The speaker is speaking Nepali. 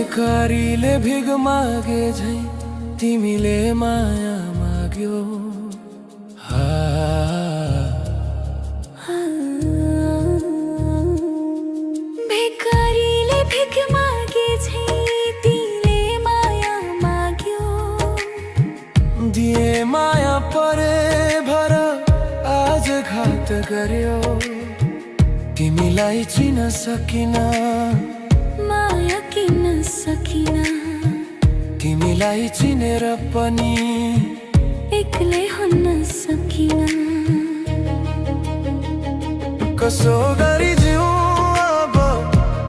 भिखारीले भिग मागे झै तिमीले माया माग्यो। भिखारीले भिग मागे झै तिमीले माया माग्यो। दिए माया परे भर आज घात गर्यो। तिमीलाई चिन्न सकिन, माया किन्न सकिन। तिमीलाई चिनेर पनि एक्लै हुन सकिन। कसो गरी जिउ